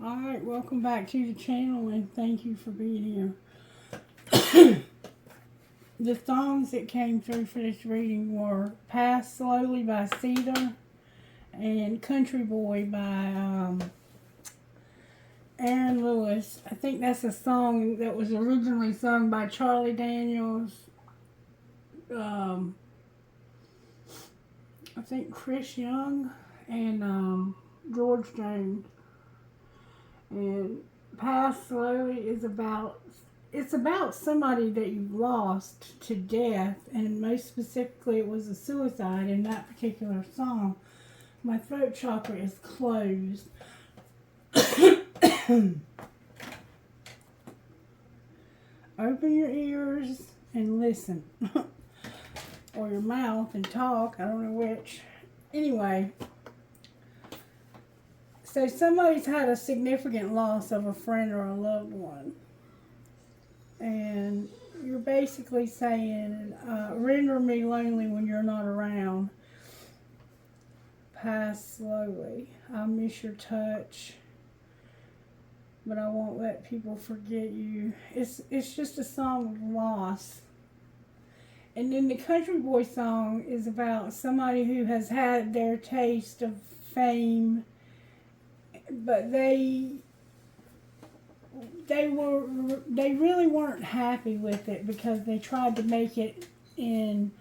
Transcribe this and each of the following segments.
Alright, welcome back to the channel and thank you for being here. The songs that came through for this reading were Pass Slowly by Cedar and Country Boy by Aaron Lewis. I think that's a song that was originally sung by Charlie Daniels, I think Chris Young, and George Jones. And Pass Slowly is about somebody that you've lost to death, and most specifically it was a suicide in that particular song. My throat chakra is closed. Open your ears and listen. Or your mouth and talk, I don't know which. Anyway, so somebody's had a significant loss of a friend or a loved one. And you're basically saying, render me lonely when you're not around. Pass slowly. I'll miss your touch, but I won't let people forget you. It's just a song of loss. And then the Country Boy song is about somebody who has had their taste of fame, but they really weren't happy with it because they tried to make it in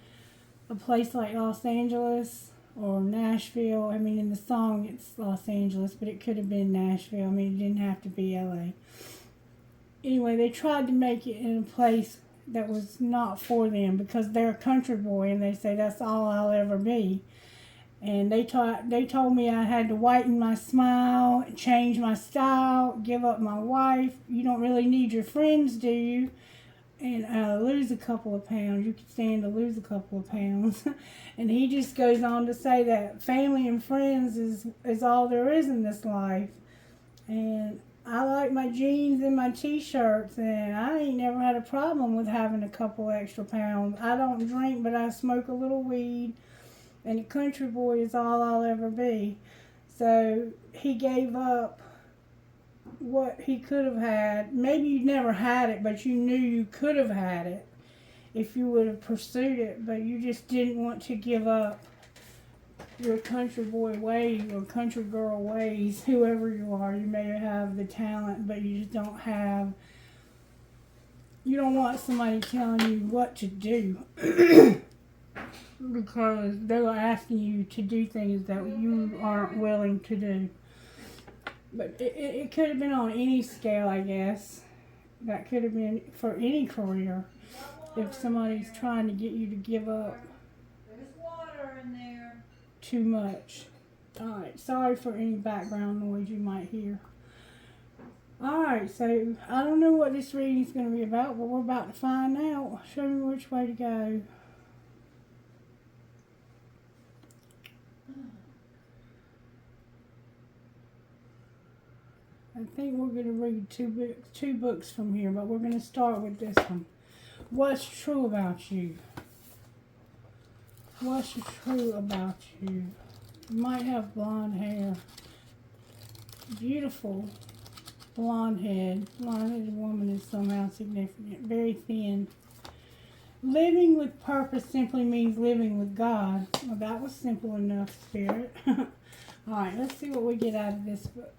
a place like Los Angeles or Nashville. I mean, in the song it's Los Angeles, but it could have been Nashville. I mean, it didn't have to be LA. Anyway, they tried to make it in a place that was not for them because they're a country boy and they say that's all I'll ever be. And they told me I had to whiten my smile, change my style, give up my wife. You don't really need your friends, do you? And lose a couple of pounds. You could stand to lose a couple of pounds. And he just goes on to say that family and friends is all there is in this life. And I like my jeans and my t-shirts, and I ain't never had a problem with having a couple extra pounds. I don't drink, but I smoke a little weed. And a country boy is all I'll ever be. So he gave up what he could have had. Maybe you never had it, but you knew you could have had it if you would have pursued it. But you just didn't want to give up your country boy ways or country girl ways. Whoever you are, you may have the talent, but you just don't have. You don't want somebody telling you what to do. Because they were asking you to do things that you aren't willing to do. But it could have been on any scale, I guess. That could have been for any career. If somebody's trying to get you to give up too much. Alright, sorry for any background noise you might hear. Alright, so I don't know what this reading is going to be about, but we're about to find out. Show me which way to go. I think we're going to read two books from here, but we're going to start with this one. What's true about you? What's true about you? You might have blonde hair. Beautiful blonde head. Blonde-headed woman is somehow significant. Very thin. Living with purpose simply means living with God. Well, that was simple enough, Spirit. Alright, let's see what we get out of this book.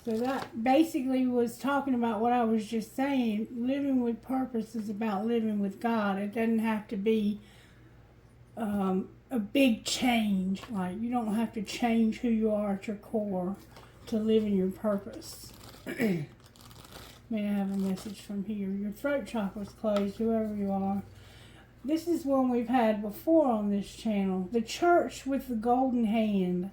So that basically was talking about what I was just saying. Living with purpose is about living with God. It doesn't have to be a big change. Like, you don't have to change who you are at your core to live in your purpose. May I have a message from here? Your throat chakra's closed, whoever you are. This is one we've had before on this channel. The church with the golden hand.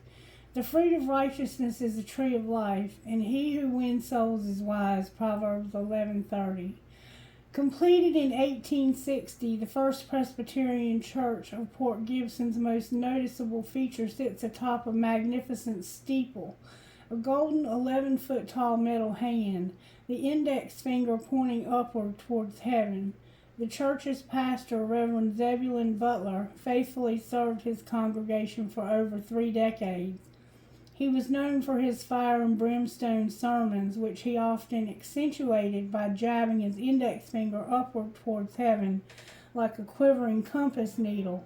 The fruit of righteousness is the tree of life, and he who wins souls is wise. Proverbs 11:30. Completed in 1860, the First Presbyterian Church of Port Gibson's most noticeable feature sits atop a magnificent steeple. A golden 11-foot tall metal hand, the index finger pointing upward towards heaven. The church's pastor, Reverend Zebulon Butler, faithfully served his congregation for over 3 decades. He was known for his fire and brimstone sermons, which he often accentuated by jabbing his index finger upward towards heaven like a quivering compass needle.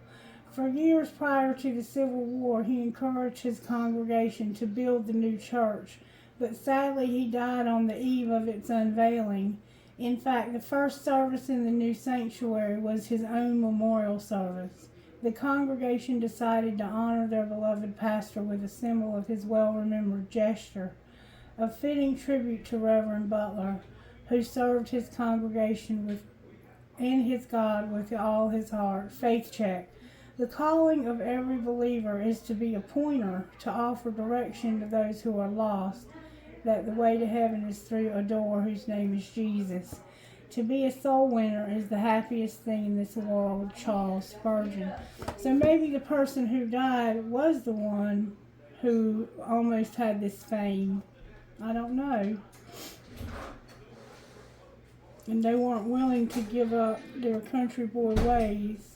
For years prior to the Civil War, he encouraged his congregation to build the new church, but sadly he died on the eve of its unveiling. In fact, the first service in the new sanctuary was his own memorial service. The congregation decided to honor their beloved pastor with a symbol of his well-remembered gesture, a fitting tribute to Reverend Butler, who served his congregation and his God with all his heart. Faith check. The calling of every believer is to be a pointer, to offer direction to those who are lost, that the way to heaven is through a door whose name is Jesus. To be a soul winner is the happiest thing in this world, Charles Spurgeon. So maybe the person who died was the one who almost had this fame. I don't know. And they weren't willing to give up their country boy ways.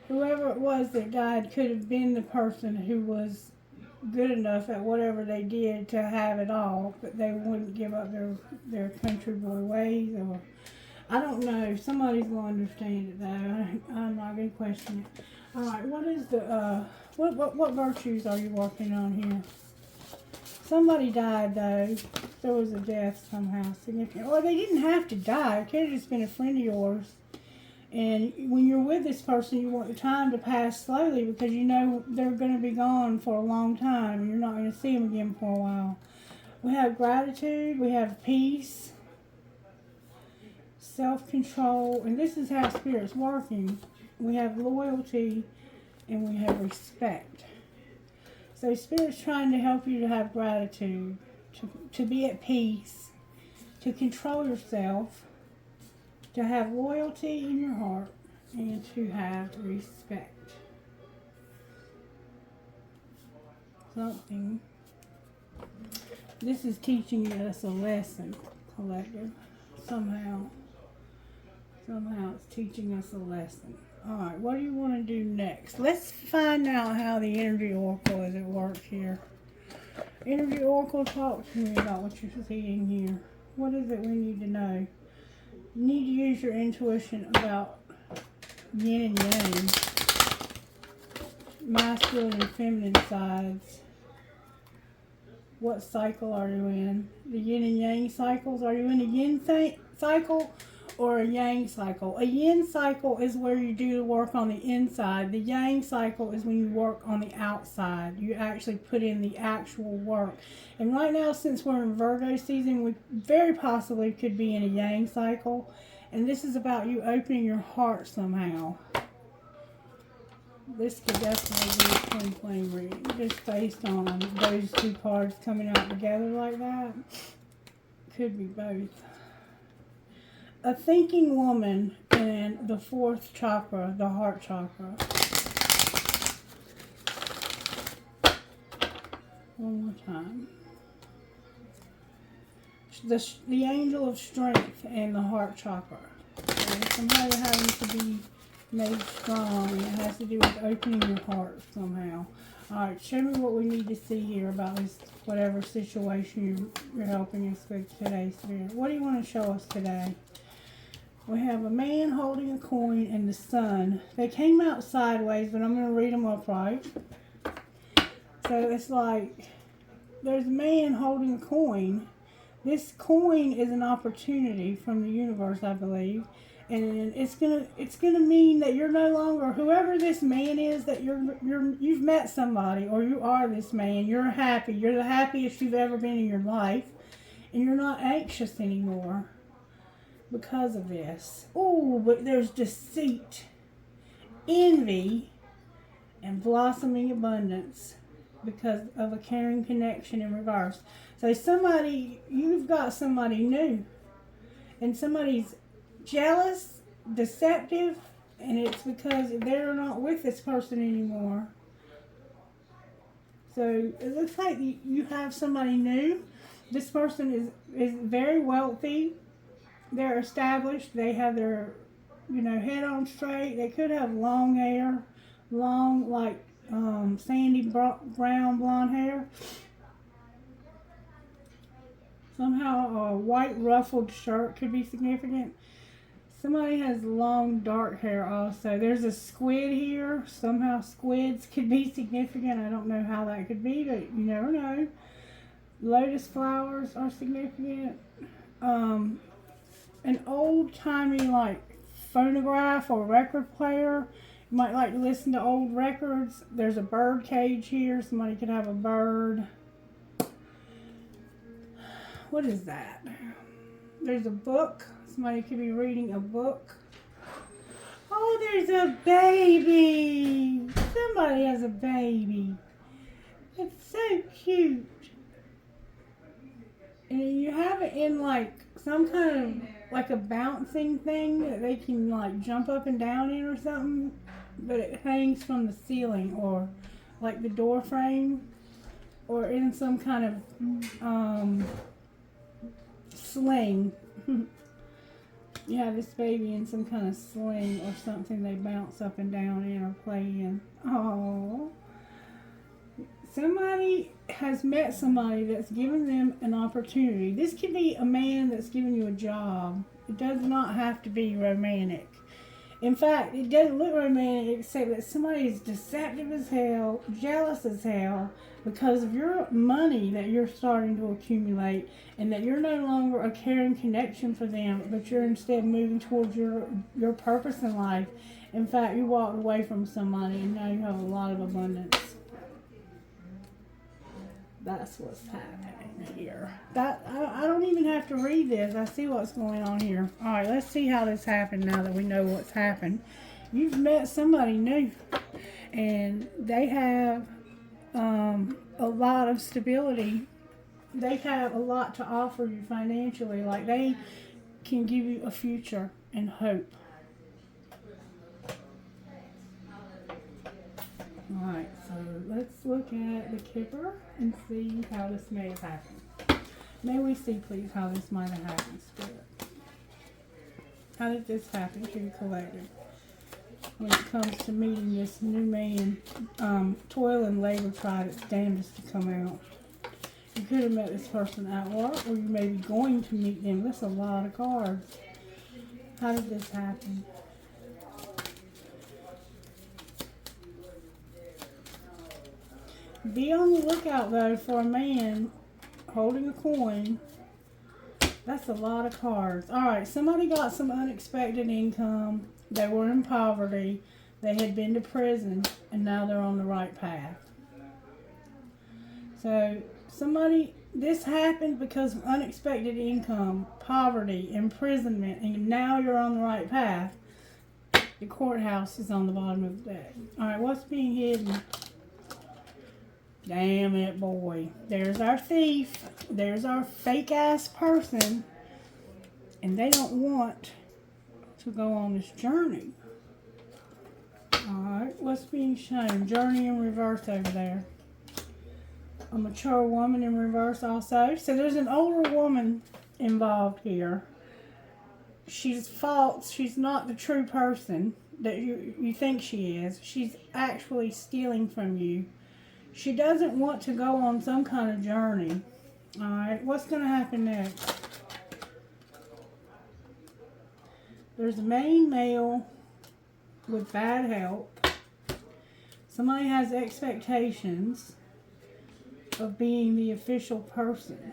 Whoever it was that died could have been the person who was good enough at whatever they did to have it all, but they wouldn't give up their country boy ways, or I don't know. Somebody's gonna understand it though. I'm not gonna question it. All right, what is the what virtues are you working on here? Somebody died though. There was a death somehow significant. Or they didn't have to die. It could have just been a friend of yours. And when you're with this person, you want the time to pass slowly because you know they're going to be gone for a long time and you're not going to see them again for a while. We have gratitude, we have peace, self-control, and this is how Spirit's working. We have loyalty and we have respect. So Spirit's trying to help you to have gratitude, to be at peace, to control yourself, to have loyalty in your heart, and to have respect. Something. This is teaching us a lesson, collective. Somehow it's teaching us a lesson. Alright, what do you want to do next? Let's find out how the energy oracle is at work here. Energy oracle, talk to me about what you're seeing here. What is it we need to know? You need to use your intuition about yin and yang, masculine and feminine sides. What cycle are you in? The yin and yang cycles. Are you in a yin cycle or a yang cycle? A yin cycle is where you do the work on the inside. The yang cycle is when you work on the outside. You actually put in the actual work. And right now, since we're in Virgo season, we very possibly could be in a yang cycle. And this is about you opening your heart somehow. This could definitely be a twin flame reading, just based on those two cards coming out together like that. Could be both. A thinking woman in the 4th chakra, the heart chakra. One more time. The angel of strength and the heart chakra. So somehow you're having to be made strong, and it has to do with opening your heart somehow. Alright, show me what we need to see here about this, whatever situation you're helping us with today, Spirit. What do you want to show us today? We have a man holding a coin and the sun. They came out sideways, but I'm going to read them upright. So it's like there's a man holding a coin. This coin is an opportunity from the universe, I believe. And it's gonna mean that you're no longer whoever this man is, that you've met somebody, or you are this man. You're happy. You're the happiest you've ever been in your life, and you're not anxious anymore because of this. Oh, but there's deceit, envy, and blossoming abundance because of a caring connection in reverse. So you've got somebody new, and somebody's jealous, deceptive, and it's because they're not with this person anymore. So it looks like you have somebody new. This person is very wealthy, they're established. They have their, head on straight. They could have long hair, long, like sandy brown blonde hair. Somehow a white ruffled shirt could be significant. Somebody has long dark hair also. There's a squid here. Somehow squids could be significant. I don't know how that could be, but you never know. Lotus flowers are significant. An old-timey like phonograph or record player. You might like to listen to old records. There's a bird cage here. Somebody could have a bird. What is that? There's a book. Somebody could be reading a book. Oh, there's a baby. Somebody has a baby. It's so cute. And you have it in like some kind of like a bouncing thing that they can like jump up and down in or something. But it hangs from the ceiling or like the door frame or in some kind of sling. You have this baby in some kind of sling or something they bounce up and down in or play in. Oh, somebody has met somebody that's given them an opportunity. This could be a man that's giving you a job. It does not have to be romantic. In fact, it doesn't look romantic except that somebody is deceptive as hell, jealous as hell, because of your money that you're starting to accumulate, and that you're no longer a caring connection for them, but you're instead moving towards your purpose in life. In fact, you walked away from somebody and now you have a lot of abundance. That's what's happening here. I don't even have to read this. I see what's going on here. All right, let's see how this happened now that we know what's happened. You've met somebody new, and they have a lot of stability. They have a lot to offer you financially. Like they can give you a future and hope. Alright, so let's look at the Kipper and see how this may have happened. May we see, please, how this might have happened, Spirit? How did this happen to you collective? When it comes to meeting this new man, toil and labor tried its damnedest to come out. You could have met this person at work, or you may be going to meet them. That's a lot of cards. How did this happen? Be on the lookout, though, for a man holding a coin. That's a lot of cards. Alright, somebody got some unexpected income. They were in poverty. They had been to prison, and now they're on the right path. So, this happened because of unexpected income, poverty, imprisonment, and now you're on the right path. The courthouse is on the bottom of the deck. Alright, what's being hidden? Damn it, boy. There's our thief. There's our fake-ass person. And they don't want to go on this journey. Alright, what's being shown? Journey in reverse over there. A mature woman in reverse also. So there's an older woman involved here. She's false. She's not the true person that you think she is. She's actually stealing from you. She doesn't want to go on some kind of journey. Alright, what's going to happen next? There's a main male with bad health. Somebody has expectations of being the official person.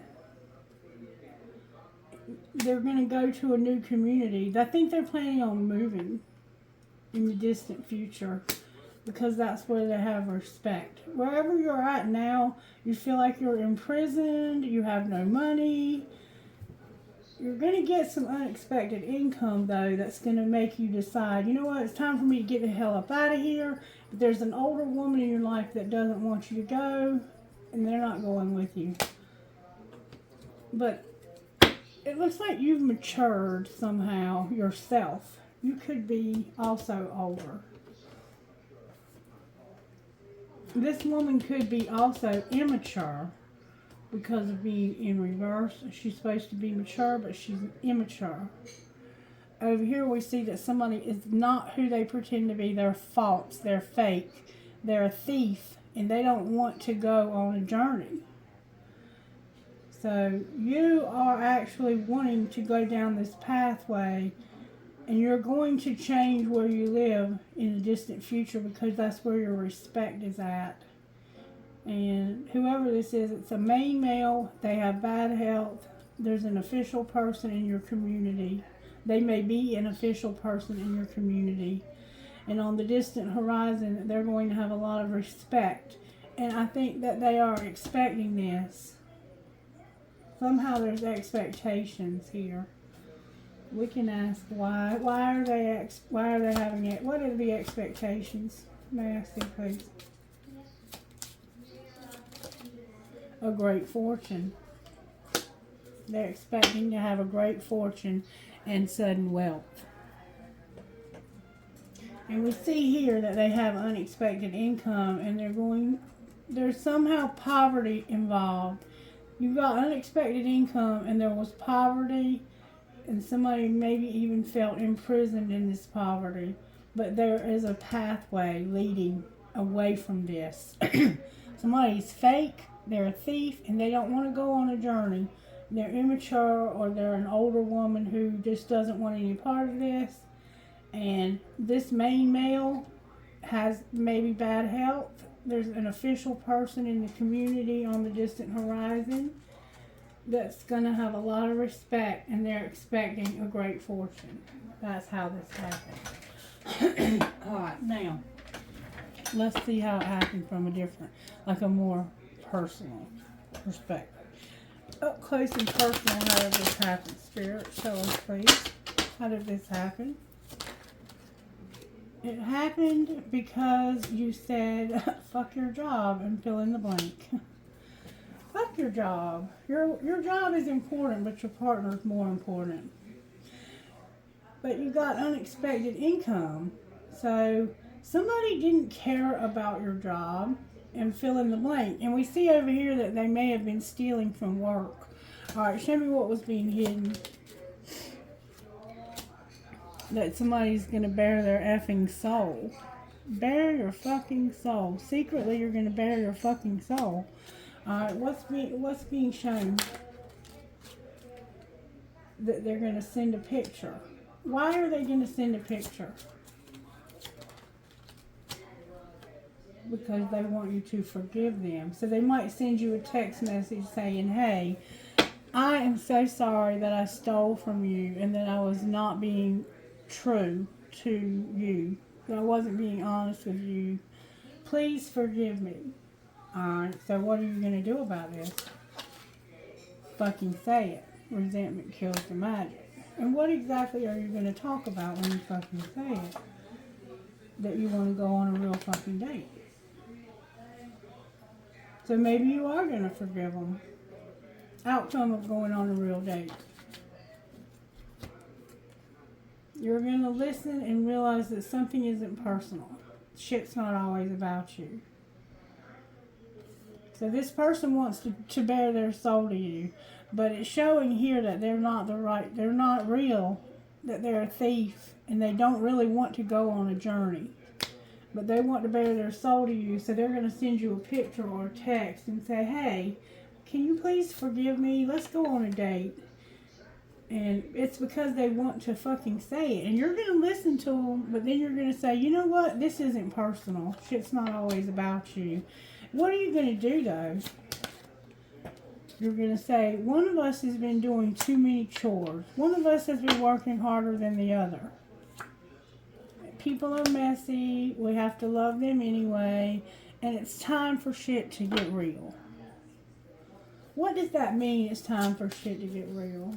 They're going to go to a new community. I think they're planning on moving in the distant future, because that's where they have respect. Wherever you're at now, you feel like you're imprisoned, you have no money. You're going to get some unexpected income, though, that's going to make you decide, you know what, it's time for me to get the hell up out of here. But there's an older woman in your life that doesn't want you to go, and they're not going with you. But it looks like you've matured somehow yourself. You could be also older. This woman could be also immature, because of being in reverse. She's supposed to be mature, but she's immature. Over here we see that somebody is not who they pretend to be. They're false. They're fake. They're a thief, and they don't want to go on a journey. So you are actually wanting to go down this pathway, and you're going to change where you live in the distant future because that's where your respect is at. And whoever this is, it's a main male. They have bad health. There's an official person in your community. They may be an official person in your community. And on the distant horizon, they're going to have a lot of respect. And I think that they are expecting this. Somehow there's expectations here. We can ask why. Why are they having it? What are the expectations? May I ask you, please? A great fortune. They're expecting to have a great fortune and sudden wealth. And we see here that they have unexpected income, and there's somehow poverty involved. You've got unexpected income, and there was poverty, and somebody maybe even felt imprisoned in this poverty. But there is a pathway leading away from this. Somebody's fake, they're a thief, and they don't want to go on a journey. They're immature, or they're an older woman who just doesn't want any part of this. And this main male has maybe bad health. There's an official person in the community on the distant horizon that's going to have a lot of respect, and they're expecting a great fortune. That's how this happened. Alright, now, let's see how it happened from a more personal perspective. Up close and personal, how did this happen? Spirit, show us please. How did this happen? It happened because you said, fuck your job and fill in the blank. Fuck your job. Your job is important, but your partner is more important. But you got unexpected income. So somebody didn't care about your job and fill in the blank. And we see over here that they may have been stealing from work. Alright, show me what was being hidden. That somebody's going to bare their effing soul. Bare your fucking soul. Secretly, you're going to bare your fucking soul. Alright, what's being shown? That they're going to send a picture. Why are they going to send a picture? Because they want you to forgive them. So they might send you a text message saying, hey, I am so sorry that I stole from you and that I was not being true to you, that I wasn't being honest with you. Please forgive me. Alright, so what are you going to do about this? Fucking say it. Resentment kills the magic. And what exactly are you going to talk about when you fucking say it? That you want to go on a real fucking date. So maybe you are going to forgive them. Outcome of going on a real date. You're going to listen and realize that something isn't personal. Shit's not always about you. So this person wants to bare their soul to you. But it's showing here that they're not real, that they're a thief, and they don't really want to go on a journey. But they want to bare their soul to you, so they're going to send you a picture or a text and say, hey, can you please forgive me? Let's go on a date. And it's because they want to fucking say it. And you're going to listen to them, but then you're going to say, you know what? This isn't personal. Shit's not always about you. What are you going to do, though? You're going to say, one of us has been doing too many chores. One of us has been working harder than the other. People are messy. We have to love them anyway. And it's time for shit to get real. What does that mean, it's time for shit to get real?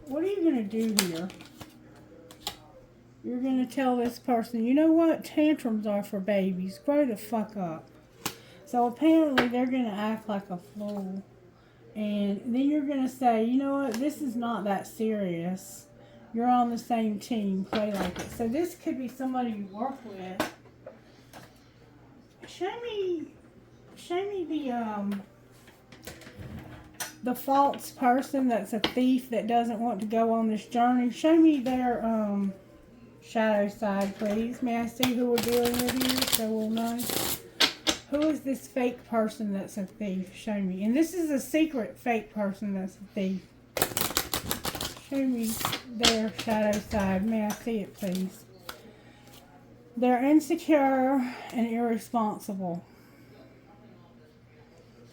What are you going to do here? You're going to tell this person, you know what? Tantrums are for babies. Grow the fuck up. So apparently they're going to act like a fool. And then you're going to say, you know what? This is not that serious. You're on the same team. Play like it. So this could be somebody you work with. Show me the, The false person that's a thief that doesn't want to go on this journey. Show me their shadow side, please. May I see who we're dealing with here so we'll know? Who is this fake person that's a thief? Show me. And this is a secret fake person that's a thief. Show me their shadow side. May I see it, please? They're insecure and irresponsible.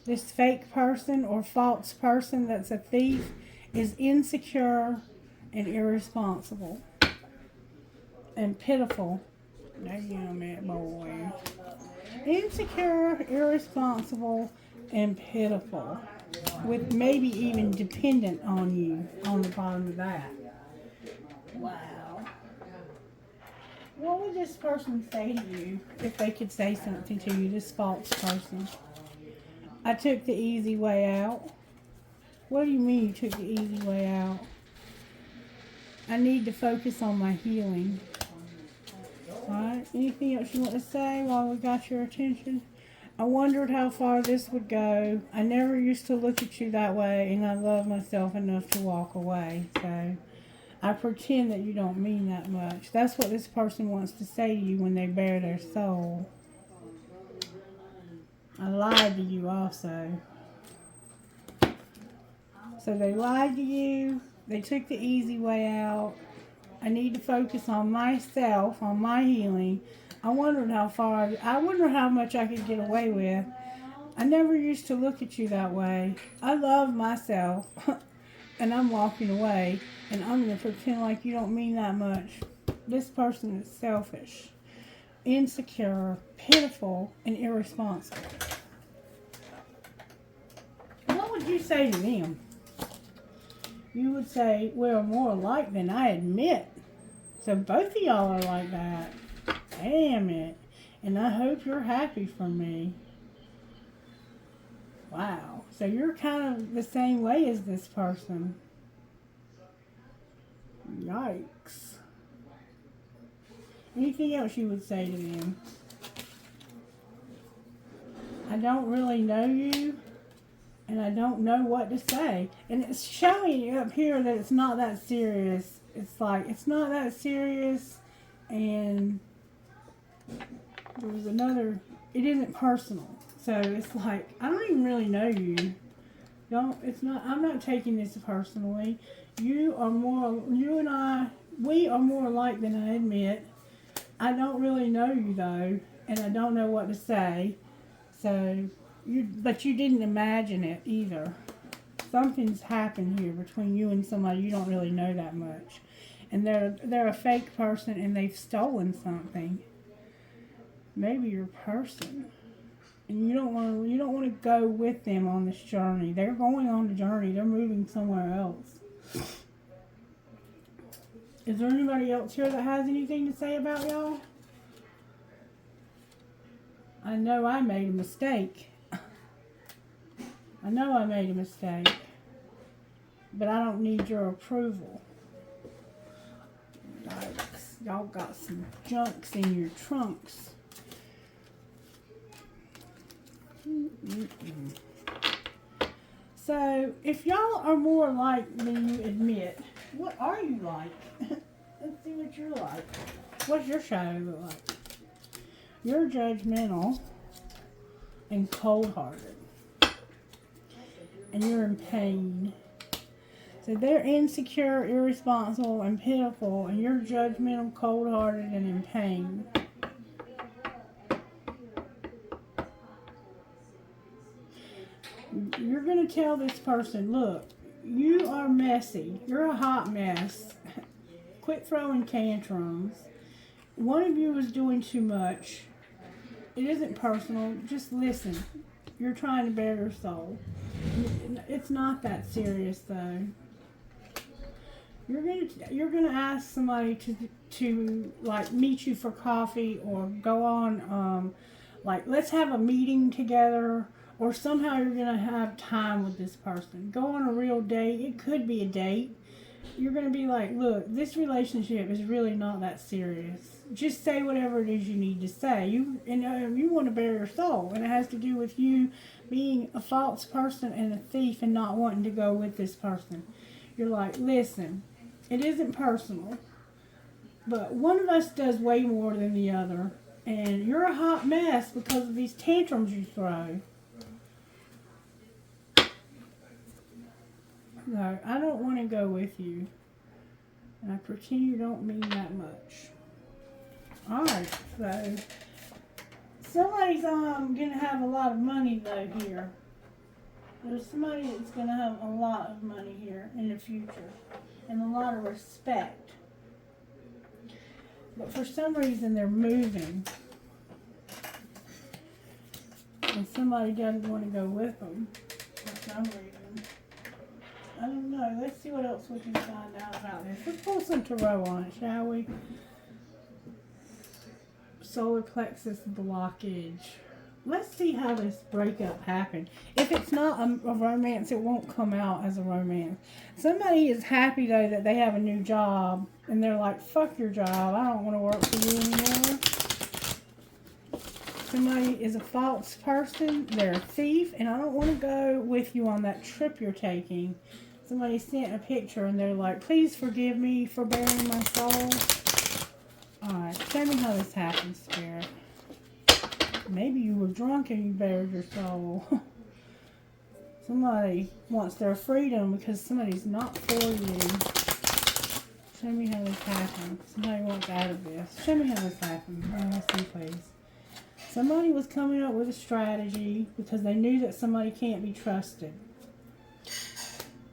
This fake person or false person that's a thief is insecure and irresponsible and pitiful. Damn it, boy. Insecure, irresponsible, and pitiful, with maybe even dependent on you on the bottom of that. Wow. What would this person say to you if they could say something to you, this false person? I took the easy way out. What do you mean you took the easy way out? I need to focus on my healing. Alright, anything else you want to say while we got your attention? I wondered how far this would go. I never used to look at you that way, and I love myself enough to walk away. So, I pretend that you don't mean that much. That's what this person wants to say to you when they bare their soul. I lied to you also. So they lied to you. They took the easy way out. I need to focus on myself, on my healing. I wonder how much I could get away with. I never used to look at you that way. I love myself. And I'm walking away. And I'm going to pretend like you don't mean that much. This person is selfish, insecure, pitiful, and irresponsible. What would you say to them? You would say, we're more alike than I admit. So both of y'all are like that. Damn it. And I hope you're happy for me. Wow. So you're kind of the same way as this person. Yikes. Anything else you would say to them? I don't really know you. And I don't know what to say. And it's showing you up here that it's not that serious. It's like, it's not that serious. And there was another, it isn't personal. So it's like, I don't even really know you. I'm not taking this personally. We are more alike than I admit. I don't really know you though. And I don't know what to say. So, but you didn't imagine it either. Something's happened here between you and somebody you don't really know that much. And they're a fake person and they've stolen something. Maybe your person. And you don't want to go with them on this journey. They're going on the journey. They're moving somewhere else. Is there anybody else here that has anything to say about y'all? I know I made a mistake. I know I made a mistake, but I don't need your approval. Yikes. Y'all got some junks in your trunks. So, if y'all are more alike than you admit, what are you like? Let's see what you're like. What's your shadow look like? You're judgmental and cold-hearted. And you're in pain. So they're insecure, irresponsible, and pitiful, and you're judgmental, cold-hearted, and in pain. You're going to tell this person, look, you are messy. You're a hot mess. Quit throwing tantrums. One of you is doing too much. It isn't personal. Just listen. You're trying to bare your soul. It's not that serious, though. You're gonna ask somebody to like meet you for coffee or go on like let's have a meeting together, or somehow you're gonna have time with this person. Go on a real date. It could be a date. You're gonna be like, look, this relationship is really not that serious. just say whatever it is you need to say. You want to bare your soul, and it has to do with you being a false person and a thief and not wanting to go with this person. You're like, listen, it isn't personal, but one of us does way more than the other, and you're a hot mess because of these tantrums you throw. No, I don't want to go with you. And I pretend you don't mean that much. Alright, so somebody's gonna have a lot of money though here. There's somebody that's gonna have a lot of money here in the future. And a lot of respect. But for some reason they're moving. And somebody doesn't want to go with them for some reason. I don't know. Let's see what else we can find out about this. Let's pull some tarot on it, shall we? Solar plexus blockage. Let's see how this breakup happened. If it's not a romance, it won't come out as a romance. Somebody is happy, though, that they have a new job. And they're like, fuck your job. I don't want to work for you anymore. Somebody is a false person. They're a thief. And I don't want to go with you on that trip you're taking. Somebody sent a picture and they're like, please forgive me for bearing my soul. Alright, tell me how this happened, Spirit. Maybe you were drunk and you bared your soul. Somebody wants their freedom because somebody's not for you. Show me how this happened. Somebody wants out of this. Show me how this happened. I want to see, please. Somebody was coming up with a strategy because they knew that somebody can't be trusted.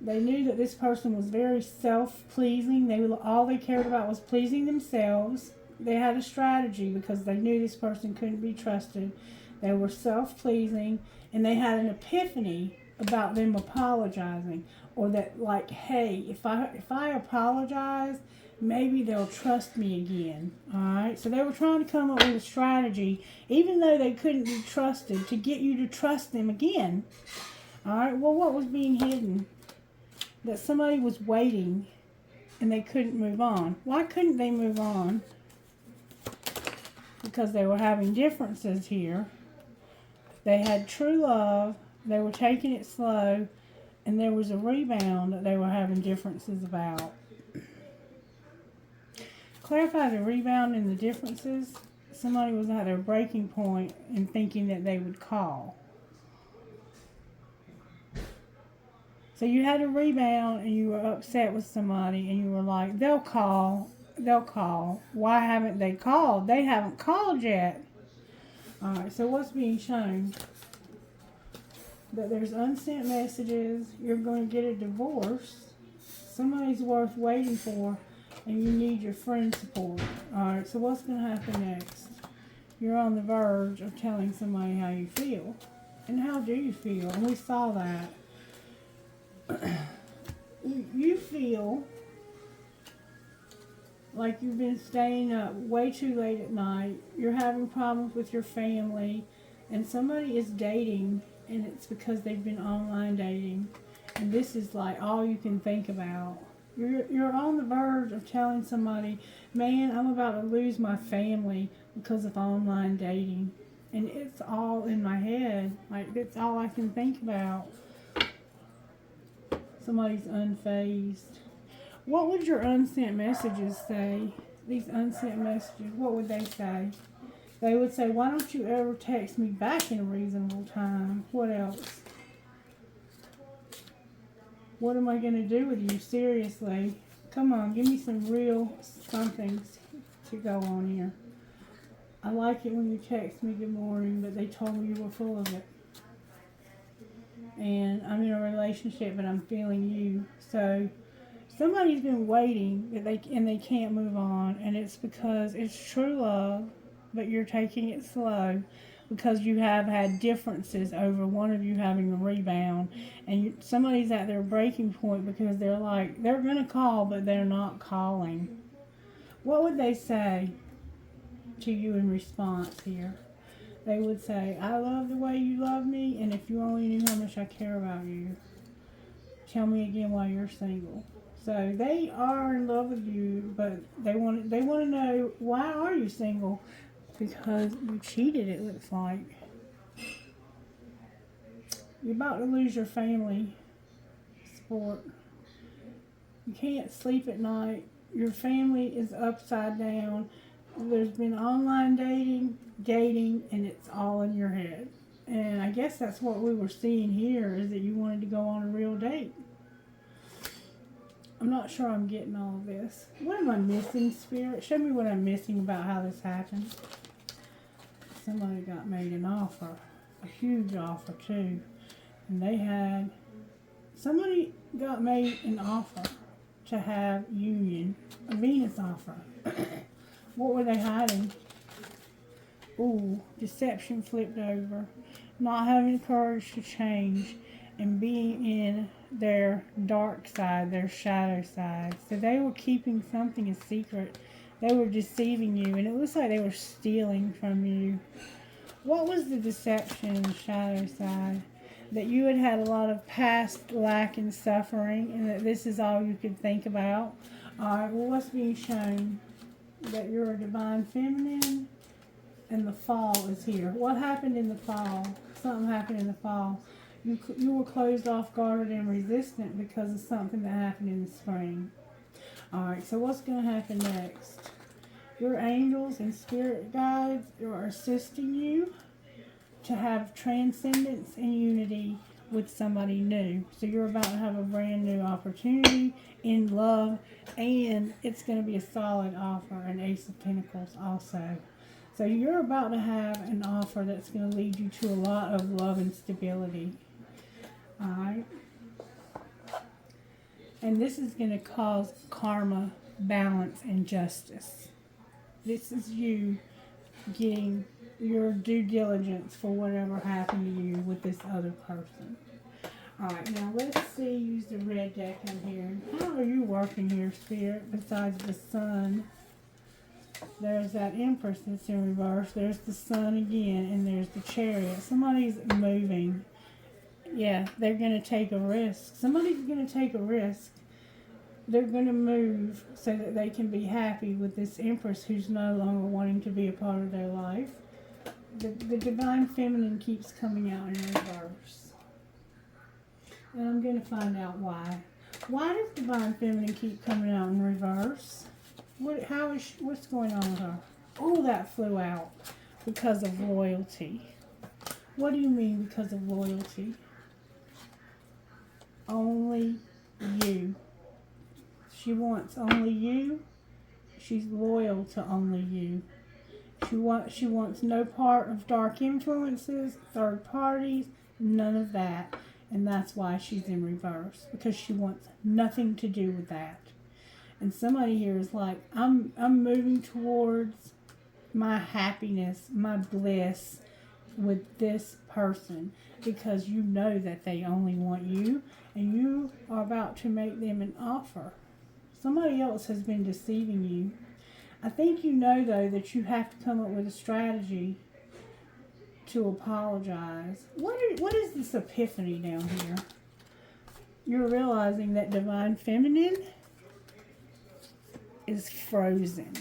They knew that this person was very self-pleasing. All they cared about was pleasing themselves. They had a strategy because they knew this person couldn't be trusted. They were self-pleasing, and they had an epiphany about them apologizing, or that, like, hey, if I apologize, maybe they'll trust me again. All right. So they were trying to come up with a strategy, even though they couldn't be trusted, to get you to trust them again. All right. Well, what was being hidden? That somebody was waiting and they couldn't move on. Why couldn't they move on? Because they were having differences here. They had true love. They were taking it slow. And there was a rebound that they were having differences about. Clarify the rebound and the differences. Somebody was at their breaking point and thinking that they would call. So you had a rebound and you were upset with somebody and you were like, they'll call. Why haven't they called? They haven't called yet. Alright, so what's being shown? That there's unsent messages. You're going to get a divorce. Somebody's worth waiting for and you need your friend support. Alright, so what's going to happen next? You're on the verge of telling somebody how you feel. And how do you feel? And we saw that. You feel like you've been staying up way too late at night. You're having problems with your family. And somebody is dating. And it's because they've been online dating. And this is like all you can think about. You're on the verge of telling somebody, man, I'm about to lose my family because of online dating. And it's all in my head. Like, that's all I can think about. Somebody's unfazed. What would your unsent messages say? These unsent messages, what would they say? They would say, why don't you ever text me back in a reasonable time? What else? What am I going to do with you? Seriously. Come on, give me some real something to go on here. I like it when you text me good morning, but they told me you were full of it. And I'm in a relationship, but I'm feeling you. So somebody's been waiting, and they can't move on, and it's because it's true love, but you're taking it slow because you have had differences over one of you having a rebound, and somebody's at their breaking point because they're like, they're going to call, but they're not calling. What would they say to you in response here? They would say, I love the way you love me, and if you only knew how much I care about you. Tell me again why you're single. So they are in love with you, but they want to know, why are you single? Because you cheated, it looks like. You're about to lose your family support. You can't sleep at night. Your family is upside down. There's been online dating, and it's all in your head. And I guess that's what we were seeing here, is that you wanted to go on a real date. I'm not sure I'm getting all of this. What am I missing, Spirit? Show me what I'm missing about how this happened. Somebody got made an offer. A huge offer, too. And somebody got made an offer to have union. A Venus offer. What were they hiding? Ooh, deception flipped over. Not having courage to change and being in their dark side, their shadow side. So they were keeping something a secret. They were deceiving you, and it looks like they were stealing from you. What was the deception in the shadow side? That you had had a lot of past lack and suffering, and that this is all you could think about. Alright, well, what's being shown? That you're a divine feminine, and the fall is here. What happened in the fall? Something happened in the fall. You were closed off, guarded, and resistant because of something that happened in the spring. Alright, so what's going to happen next? Your angels and spirit guides are assisting you to have transcendence and unity with somebody new. So you're about to have a brand new opportunity in love, and it's going to be a solid offer, an Ace of Pentacles also. So you're about to have an offer that's going to lead you to a lot of love and stability. Alright? And this is going to cause karma, balance, and justice. This is you getting your due diligence for whatever happened to you with this other person. Alright, now let's see, use the red deck in here. How are you working here, Spirit, besides the Sun? There's that Empress that's in reverse. There's the Sun again, and there's the Chariot. Somebody's moving. Yeah, they're going to take a risk. Somebody's going to take a risk. They're going to move so that they can be happy with this Empress who's no longer wanting to be a part of their life. The Divine Feminine keeps coming out in reverse. And I'm going to find out why. Why does Divine Feminine keep coming out in reverse? What's going on with her? Oh, that flew out. Because of loyalty. What do you mean because of loyalty? Only you. She wants only you. She's loyal to only you. She wants no part of dark influences, third parties, none of that. And that's why she's in reverse. Because she wants nothing to do with that. And somebody here is like, I'm moving towards my happiness, my bliss with this person, because you know that they only want you, and you are about to make them an offer. Somebody else has been deceiving you. I think you know, though, that you have to come up with a strategy to apologize. What is this epiphany down here? You're realizing that Divine Feminine is frozen.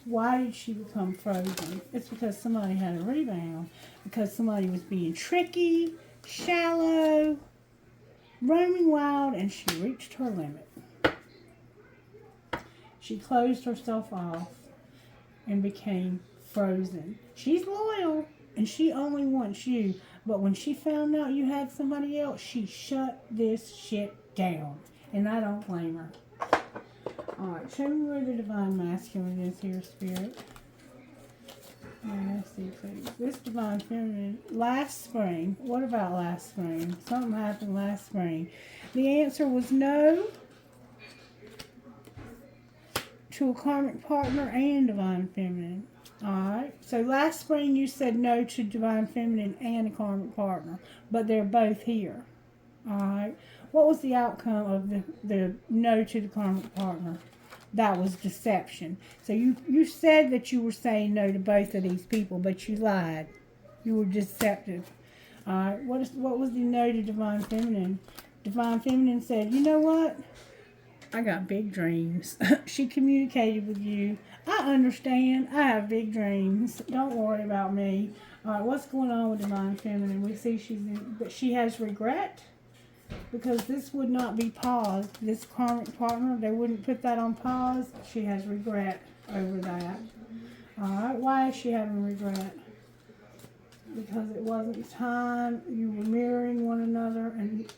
Why did she become frozen? It's because somebody had a rebound. Because somebody was being tricky, shallow, roaming wild, and she reached her limit. She closed herself off and became frozen. She's loyal, and she only wants you. But when she found out you had somebody else, she shut this shit down. And I don't blame her. Alright, show me where the Divine Masculine is here, Spirit. Let's see, please. This Divine Feminine, last spring. What about last spring? Something happened last spring. The answer was no to a karmic partner and Divine Feminine. Alright, so last spring you said no to Divine Feminine and a karmic partner, but they're both here. Alright, what was the outcome of the no to the karmic partner? That was deception. So you said that you were saying no to both of these people, but you lied. You were deceptive. Alright, what was the no to Divine Feminine? Divine Feminine said, you know what? I got big dreams. She communicated with you. I understand. I have big dreams. Don't worry about me. All right, what's going on with Divine Feminine? We see but she has regret because this would not be paused. This karmic partner, they wouldn't put that on pause. She has regret over that. All right, why is she having regret? Because it wasn't time. You were mirroring one another, and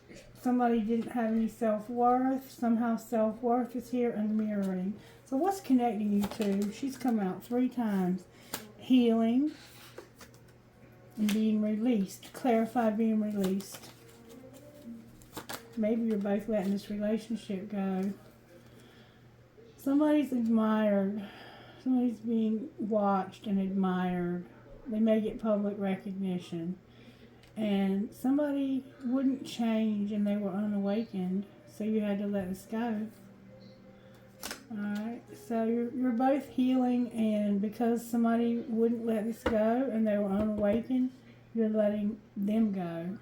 somebody didn't have any self-worth. Somehow self-worth is here and mirroring. So what's connecting you two? She's come out 3 times. Healing and being released. Clarify being released. Maybe you're both letting this relationship go. Somebody's admired. Somebody's being watched and admired. They may get public recognition. And somebody wouldn't change and they were unawakened. So you had to let this go. Alright, so you're both healing, and because somebody wouldn't let this go and they were unawakened, you're letting them go.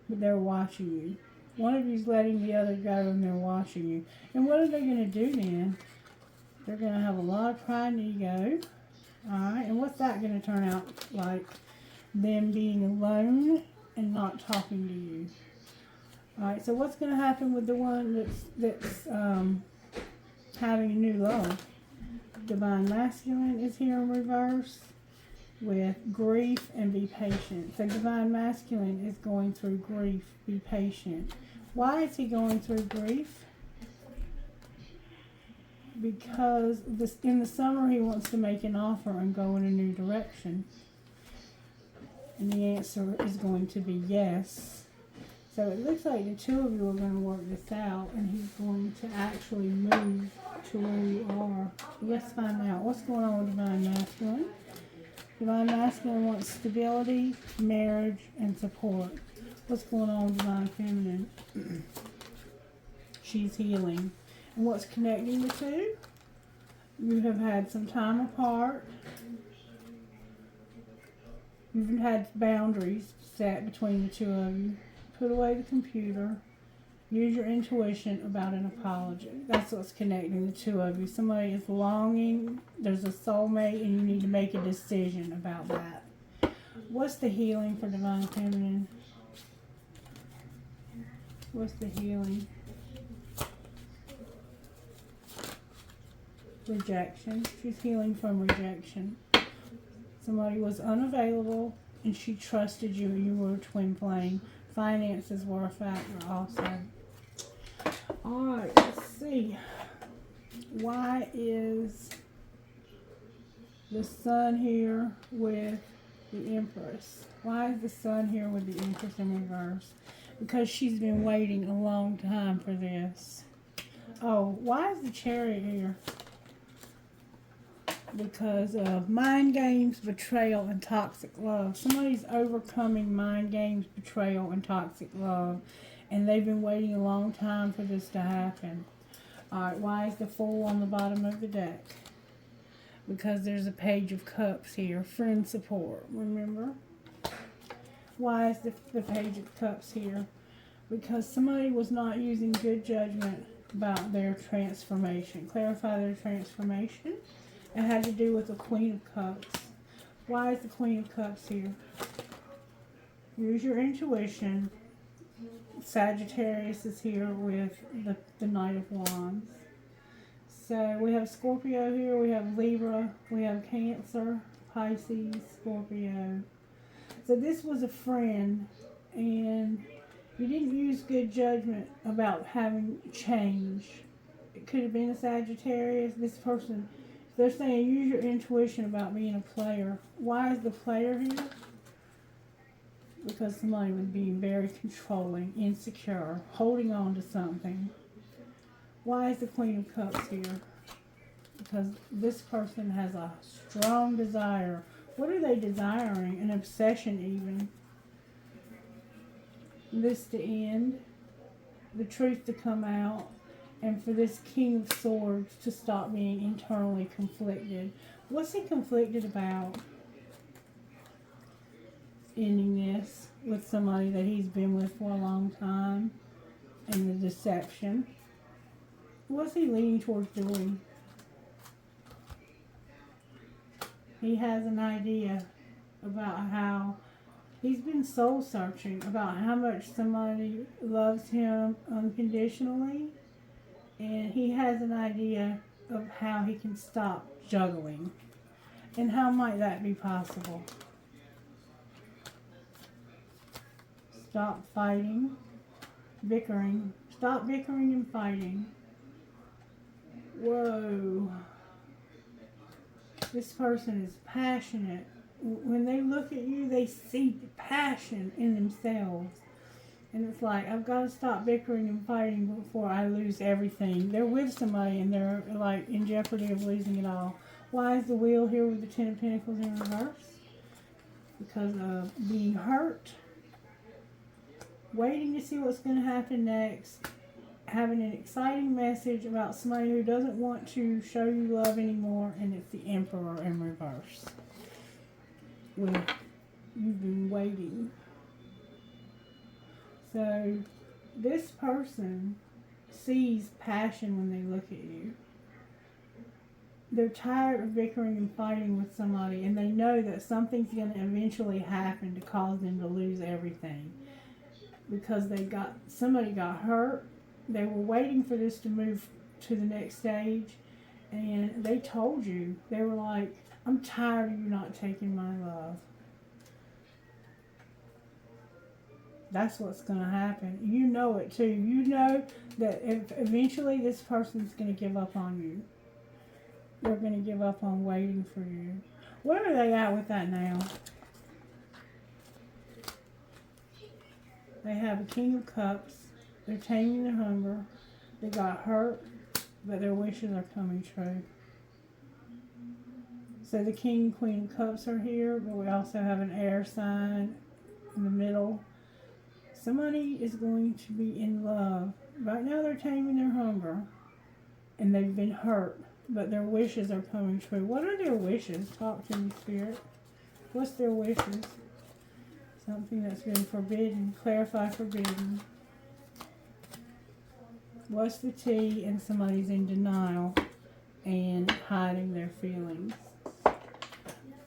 But they're watching you. One of you's letting the other go and they're watching you. And what are they going to do then? They're going to have a lot of pride and ego. Alright, and what's that going to turn out like? Them being alone and not talking to you. Alright, so what's going to happen with the one that's having a new love? Divine Masculine is here in reverse with grief and be patient. So Divine Masculine is going through grief. Be patient. Why is he going through grief? Because in the summer he wants to make an offer and go in a new direction. And the answer is going to be yes. So it looks like the two of you are going to work this out, and he's going to actually move to where you are. Let's find out what's going on with Divine Masculine. Divine Masculine wants stability, marriage, and support. What's going on with Divine Feminine? She's healing. And what's connecting the two? You have had some time apart. You've had boundaries set between the two of you. Put away the computer. Use your intuition about an apology. That's what's connecting the two of you. Somebody is longing. There's a soulmate, and you need to make a decision about that. What's the healing for Divine Feminine? What's the healing? Rejection. She's healing from rejection. Somebody was unavailable and she trusted you. You were a twin flame. Finances were a factor also. Alright, let's see. Why is the Sun here with the Empress? Why is the Sun here with the Empress in reverse? Because she's been waiting a long time for this. Oh, why is the Chariot here? Because of mind games, betrayal, and toxic love. Somebody's overcoming mind games, betrayal, and toxic love. And they've been waiting a long time for this to happen. Alright, why is the Fool on the bottom of the deck? Because there's a Page of Cups here. Friend support, remember? Why is the Page of Cups here? Because somebody was not using good judgment about their transformation. Clarify their transformation. It had to do with the Queen of Cups. Why is the Queen of Cups here? Use your intuition. Sagittarius is here with the Knight of Wands. So we have Scorpio here, we have Libra, we have Cancer, Pisces, Scorpio. So this was a friend, and you didn't use good judgment about having change. It could have been a Sagittarius. This person, they're saying use your intuition about being a player. Why is the player here? Because somebody was being very controlling, insecure, holding on to something. Why is the Queen of Cups here? Because this person has a strong desire. What are they desiring? An obsession even. This to end. The truth to come out. And for this King of Swords to stop being internally conflicted. What's he conflicted about? Ending this with somebody that he's been with for a long time. and the deception. What's he leaning towards doing? He has an idea about how he's been soul searching about how much somebody loves him unconditionally, and he has an idea of how he can stop juggling. And how might that be possible? Stop fighting, bickering. Stop bickering and fighting. Whoa. This person is passionate. When they look at you, they see the passion in themselves. And it's like, I've got to stop bickering and fighting before I lose everything. They're with somebody and they're like in jeopardy of losing it all. Why is the wheel here with the Ten of Pentacles in reverse? Because of being hurt, waiting to see what's going to happen next, having an exciting message about somebody who doesn't want to show you love anymore, and it's the Emperor in reverse. When you've been waiting. So this person sees passion when they look at you. They're tired of bickering and fighting with somebody, and they know that something's going to eventually happen to cause them to lose everything. Because somebody got hurt. They were waiting for this to move to the next stage, and they told you. They were like, I'm tired of you not taking my love. That's what's going to happen. You know it too. You know that if eventually this person's going to give up on you. They're going to give up on waiting for you. Where are they at with that now? They have a King of Cups. They're taming their hunger. They got hurt, but their wishes are coming true. So the King and Queen of Cups are here, but we also have an air sign in the middle. Somebody is going to be in love. Right now they're taming their hunger, and they've been hurt, but their wishes are coming true. What are their wishes? Talk to me, Spirit. What's their wishes? Something that's been forbidden. Clarify forbidden. What's the tea? And somebody's in denial and hiding their feelings.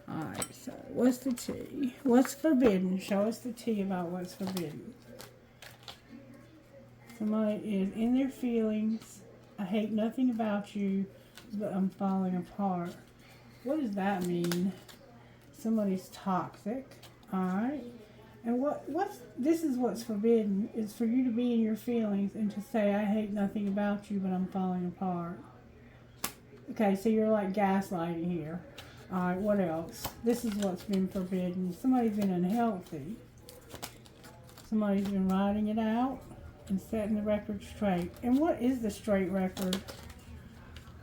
Alright, so what's the tea? What's forbidden? Show us the tea about what's forbidden. Somebody is in their feelings. I hate nothing about you, but I'm falling apart. What does that mean? Somebody's toxic. Alright. And this is what's forbidden, is for you to be in your feelings and to say, I hate nothing about you, but I'm falling apart. Okay, so you're like gaslighting here. Alright, what else? This is what's been forbidden. Somebody's been unhealthy. Somebody's been writing it out and setting the record straight. And what is the straight record?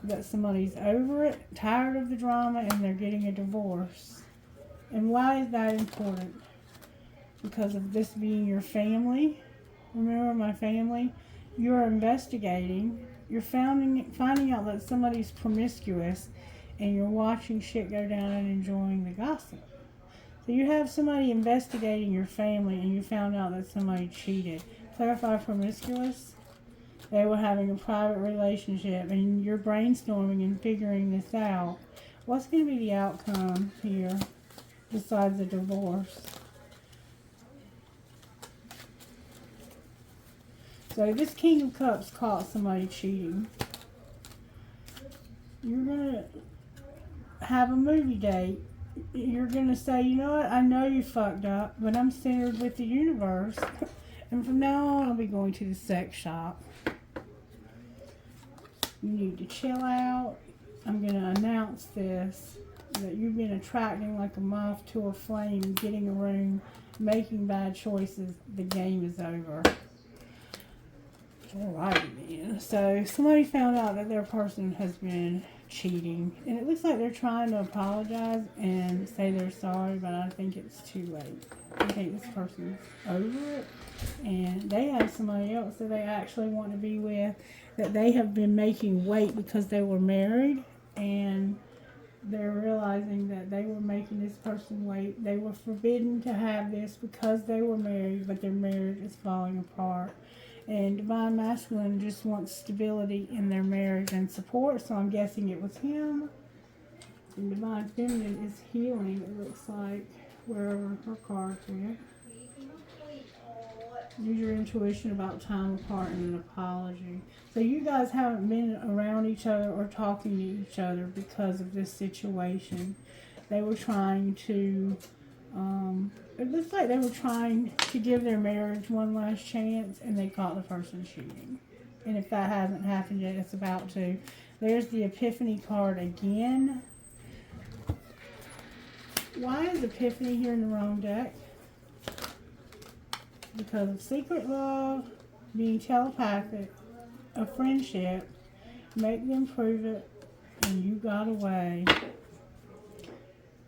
That somebody's over it, tired of the drama, and they're getting a divorce. And why is that important? Because of this being your family. Remember my family? You're investigating. You're finding out that somebody's promiscuous, and you're watching shit go down and enjoying the gossip. So you have somebody investigating your family, and you found out that somebody cheated. Clarify promiscuous. They were having a private relationship, and you're brainstorming and figuring this out. What's going to be the outcome here besides the divorce? So this King of Cups caught somebody cheating. You're going to have a movie date. You're going to say, you know what, I know you fucked up, but I'm centered with the universe. And from now on, I'll be going to the sex shop. You need to chill out. I'm going to announce this, that you've been attracting like a moth to a flame, getting a room, making bad choices. The game is over. Alrighty then. So somebody found out that their person has been cheating, and it looks like they're trying to apologize and say they're sorry, but I think it's too late. I think this person's over it, and they have somebody else that they actually want to be with, that they have been making wait because they were married, and they're realizing that they were making this person wait. They were forbidden to have this because they were married, but their marriage is falling apart. And Divine Masculine just wants stability in their marriage and support, so I'm guessing it was him. And Divine Feminine is healing, it looks like, wherever her cards went. Use your intuition about time apart and an apology. So you guys haven't been around each other or talking to each other because of this situation. They were trying to, it looks like they were trying to give their marriage one last chance, and they caught the person cheating. And if that hasn't happened yet, it's about to. There's the Epiphany card again. Why is Epiphany here in the wrong deck? Because of secret love, being telepathic, a friendship, make them prove it, and you got away.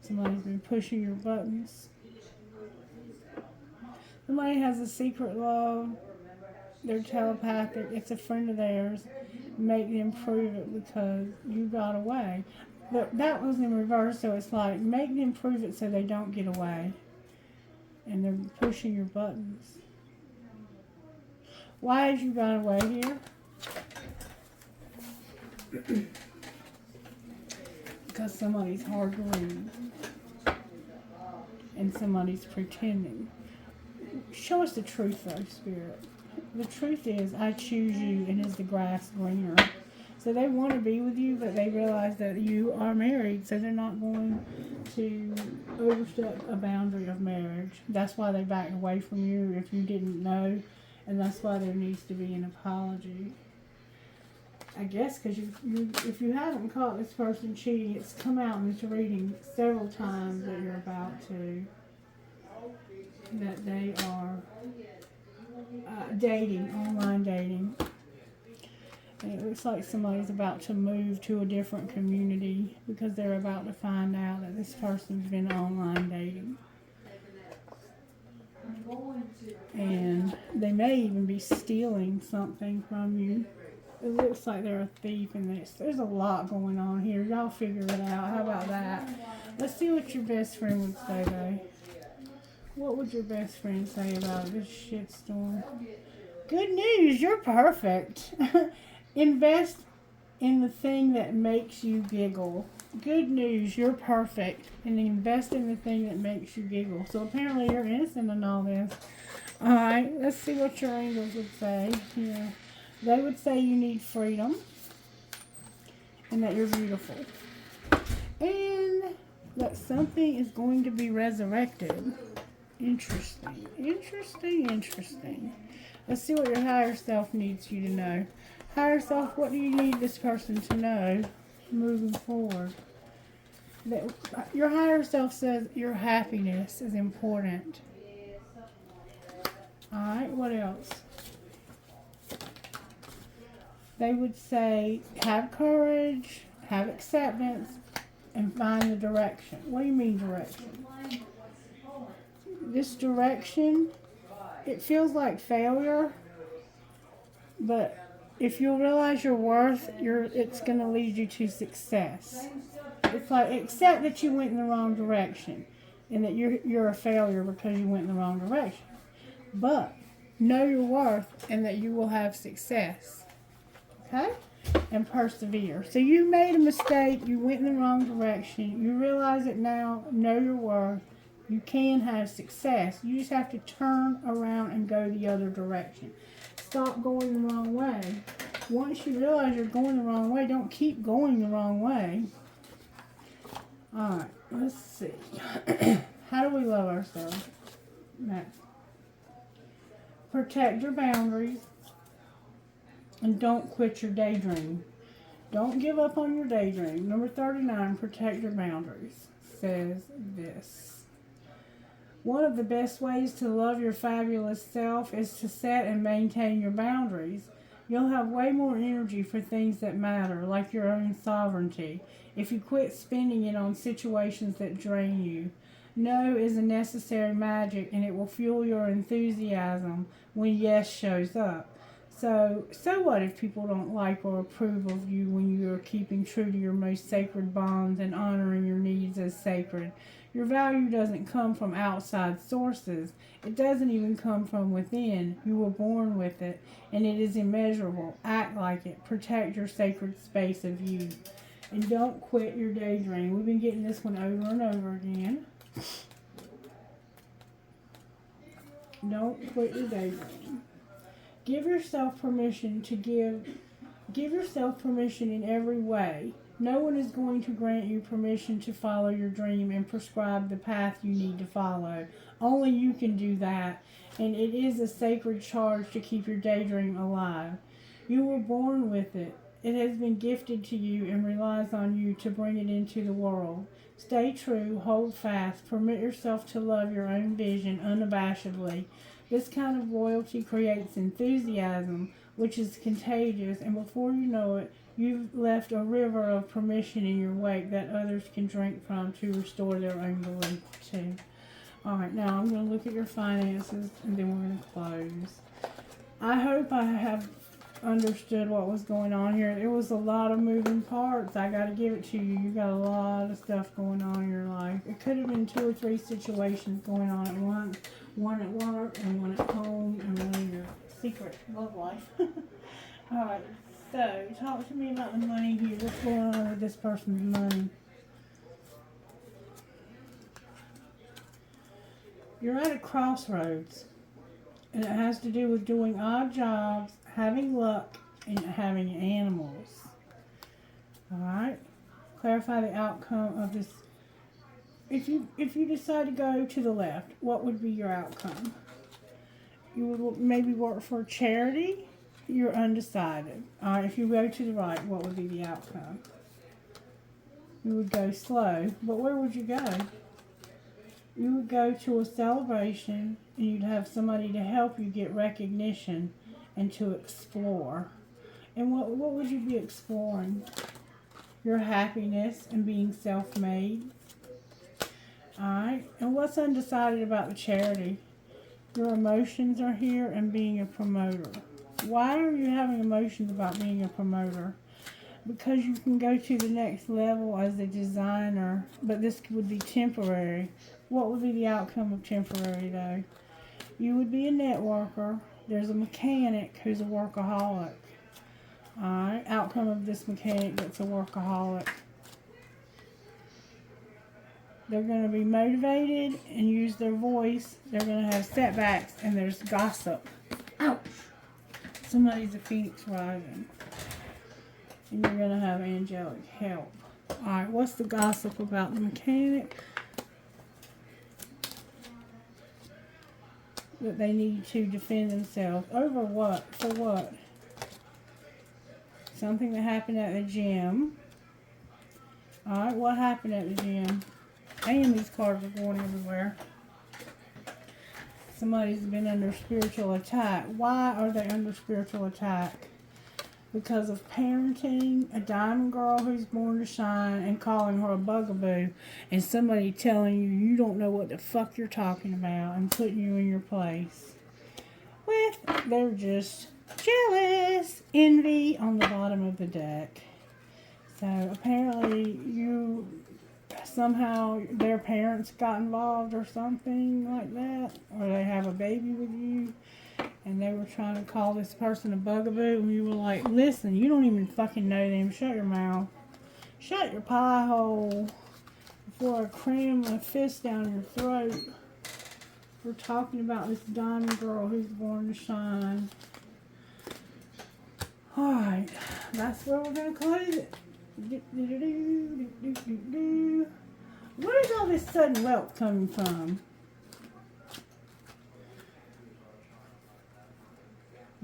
Somebody's been pushing your buttons. Somebody has a secret love, they're telepathic, it's a friend of theirs, make them prove it because you got away. But that was in reverse, so it's like, make them prove it so they don't get away. And they're pushing your buttons. Why have you got away here? Because somebody's hard to read. And somebody's pretending. Show us the truth though, Spirit. The truth is, I choose you, and is the grass greener? So they want to be with you, but they realize that you are married, so they're not going to overstep a boundary of marriage. That's why they backed away from you if you didn't know, and that's why there needs to be an apology. I guess because if you haven't caught this person cheating, it's come out in this reading several times that you're about to, that they are dating, online dating. And it looks like somebody's about to move to a different community because they're about to find out that this person's been online dating. And they may even be stealing something from you. It looks like they're a thief, and there's a lot going on here. Y'all figure it out. How about that? Let's see what your best friend would say, though. What would your best friend say about this shitstorm? Good news, you're perfect. Invest in the thing that makes you giggle. Good news, you're perfect. And invest in the thing that makes you giggle. So apparently you're innocent in all this. Alright, let's see what your angels would say here. They would say you need freedom. And that you're beautiful. And that something is going to be resurrected. Interesting. Interesting, interesting. Let's see what your higher self needs you to know. Higher self, what do you need this person to know moving forward? That your higher self says your happiness is important. Alright, what else? They would say have courage, have acceptance, and find the direction. What do you mean direction? This direction, it feels like failure, but if you'll realize your worth, it's going to lead you to success. It's like, accept that you went in the wrong direction and that you're a failure because you went in the wrong direction. But know your worth and that you will have success. Okay? And persevere. So you made a mistake. You went in the wrong direction. You realize it now. Know your worth. You can have success. You just have to turn around and go the other direction. Stop going the wrong way. Once you realize you're going the wrong way, don't keep going the wrong way. Alright, let's see. How do we love ourselves? Next. Protect your boundaries. And don't quit your daydream. Don't give up on your daydream. Number 39, protect your boundaries, says this. One of the best ways to love your fabulous self is to set and maintain your boundaries. You'll have way more energy for things that matter, like your own sovereignty, if you quit spending it on situations that drain you. No is a necessary magic, and it will fuel your enthusiasm when yes shows up. So what if people don't like or approve of you when you are keeping true to your most sacred bonds and honoring your needs as sacred? Your value doesn't come from outside sources. It doesn't even come from within. You were born with it, and it is immeasurable. Act like it. Protect your sacred space of you. And don't quit your daydream. We've been getting this one over and over again. Don't quit your daydream. Give yourself permission to give yourself permission in every way. No one is going to grant you permission to follow your dream and prescribe the path you need to follow. Only you can do that, and it is a sacred charge to keep your daydream alive. You were born with it. It has been gifted to you and relies on you to bring it into the world. Stay true, hold fast, permit yourself to love your own vision unabashedly. This kind of loyalty creates enthusiasm, which is contagious, and before you know it, you've left a river of permission in your wake that others can drink from to restore their own belief too. Alright, now I'm going to look at your finances and then we're going to close. I hope I have understood what was going on here. It was a lot of moving parts. I got to give it to you. You got a lot of stuff going on in your life. It could have been 2 or 3 situations going on at once. One at work and one at home and one in your secret love life. Alright, so talk to me about the money here. What's going on with this person's money? You're at a crossroads, and it has to do with doing odd jobs, having luck, and having animals. Alright? Clarify the outcome of this. If you decide to go to the left, what would be your outcome? You would maybe work for a charity. You're undecided. Alright, if you go to the right, what would be the outcome? You would go slow, but where would you go? You would go to a celebration and you'd have somebody to help you get recognition and to explore. And what would you be exploring? Your happiness and being self-made. Alright, and what's undecided about the charity? Your emotions are here and being a promoter. Why are you having emotions about being a promoter? Because you can go to the next level as a designer, but this would be temporary. What would be the outcome of temporary, though? You would be a networker. There's a mechanic who's a workaholic. Alright, outcome of this mechanic that's a workaholic. They're going to be motivated and use their voice. They're going to have setbacks, and there's gossip. Ouch! Somebody's a phoenix rising. And you're going to have angelic help. Alright, what's the gossip about the mechanic? That they need to defend themselves. Over what? For what? Something that happened at the gym. Alright, what happened at the gym? And these cards are going everywhere. Somebody's been under spiritual attack. Why are they under spiritual attack? Because of parenting, a diamond girl who's born to shine, and calling her a bugaboo, and somebody telling you you don't know what the fuck you're talking about and putting you in your place. They're just jealous, envy on the bottom of the deck. So apparently somehow their parents got involved or something like that, or they have a baby with you. And they were trying to call this person a bugaboo, and you were like, listen, you don't even fucking know them. Shut your mouth. Shut your pie hole before I cram my fist down your throat. We're talking about this diamond girl who's born to shine. Alright, that's where we're going to close it. Where is all this sudden wealth coming from?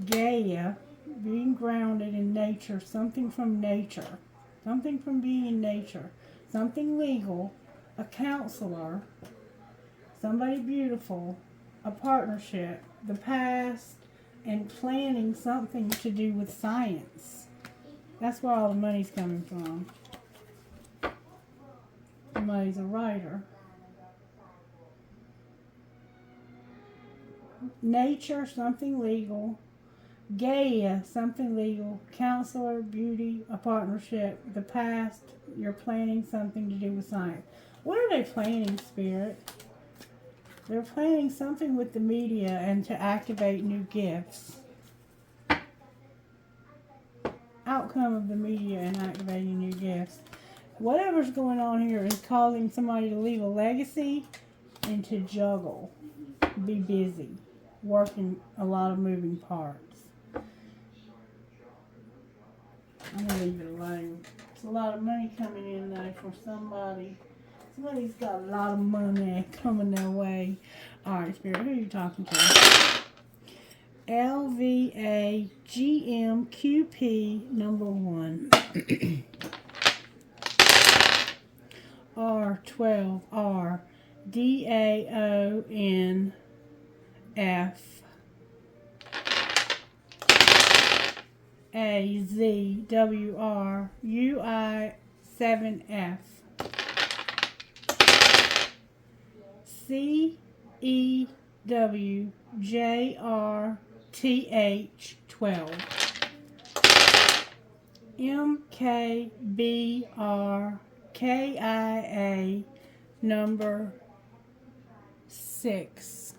Gaia, being grounded in nature, something from nature, something from being in nature, something legal, a counselor, somebody beautiful, a partnership, the past, and planning something to do with science. That's where all the money's coming from. Somebody's a writer. Nature, something legal. Gaia, something legal. Counselor, beauty, a partnership, the past, you're planning something to do with science. What are they planning, Spirit? They're planning something with the media and to activate new gifts. Outcome of the media and activating new gifts. Whatever's going on here is causing somebody to leave a legacy and to juggle. Be busy. Working a lot of moving parts. I'm going to leave it alone. It's a lot of money coming in though for somebody. Somebody's got a lot of money coming their way. Alright, Spirit, who are you talking to? LVAGMQP number 1. R12R DAONF AZWRUI7F CEWJRTH12 MKBRKIA number 6.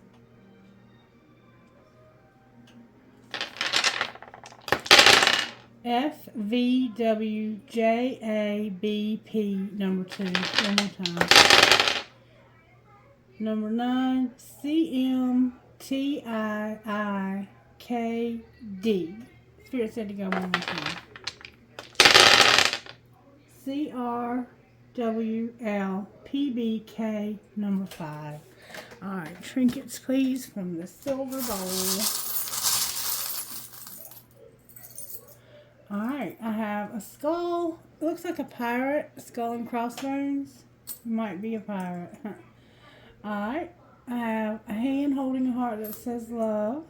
FVWJABP number 2. One more time. Number 9. CMTIIKD. Spirit said to go one more time. CRWLPBK number 5. Alright, trinkets please from the silver bowl. Alright, I have a skull. It looks like a pirate. A skull and crossbones. Might be a pirate. Alright, I have a hand holding a heart that says love.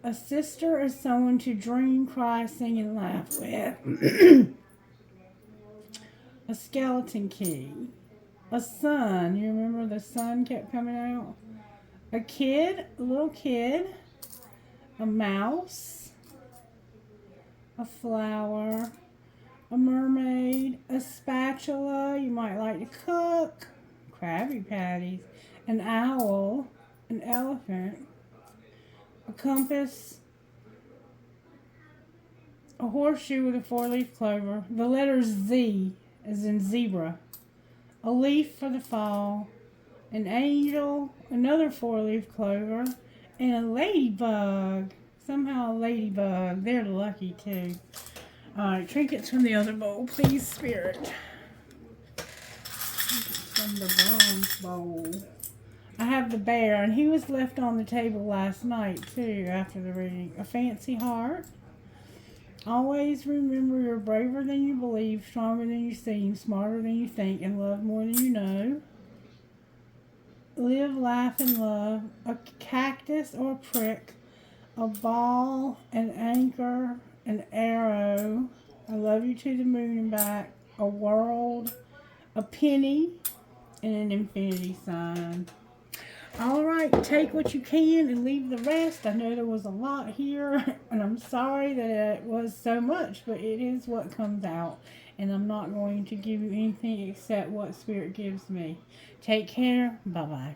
A sister is someone to dream, cry, sing, and laugh with. A skeleton key. A sun. You remember the sun kept coming out? A kid. A little kid. A mouse. A flower. A mermaid. A spatula. You might like to cook. Krabby Patties. An owl. An elephant. A compass. A horseshoe with a 4-leaf clover. The letter Z as in zebra. A leaf for the fall. An angel. Another 4-leaf clover. And a ladybug. Somehow a ladybug. They're lucky too. Alright, trinkets from the other bowl, please, Spirit. From the bronze bowl. I have the bear, and he was left on the table last night too after the reading. A fancy heart. Always remember you're braver than you believe, stronger than you seem, smarter than you think, and love more than you know. Live, laugh, and love. A cactus or a prick. A ball, an anchor, an arrow. I love you to the moon and back. A world. A penny. And an infinity sign. Alright, take what you can and leave the rest. I know there was a lot here, and I'm sorry that it was so much, but it is what comes out. And I'm not going to give you anything except what Spirit gives me. Take care. Bye-bye.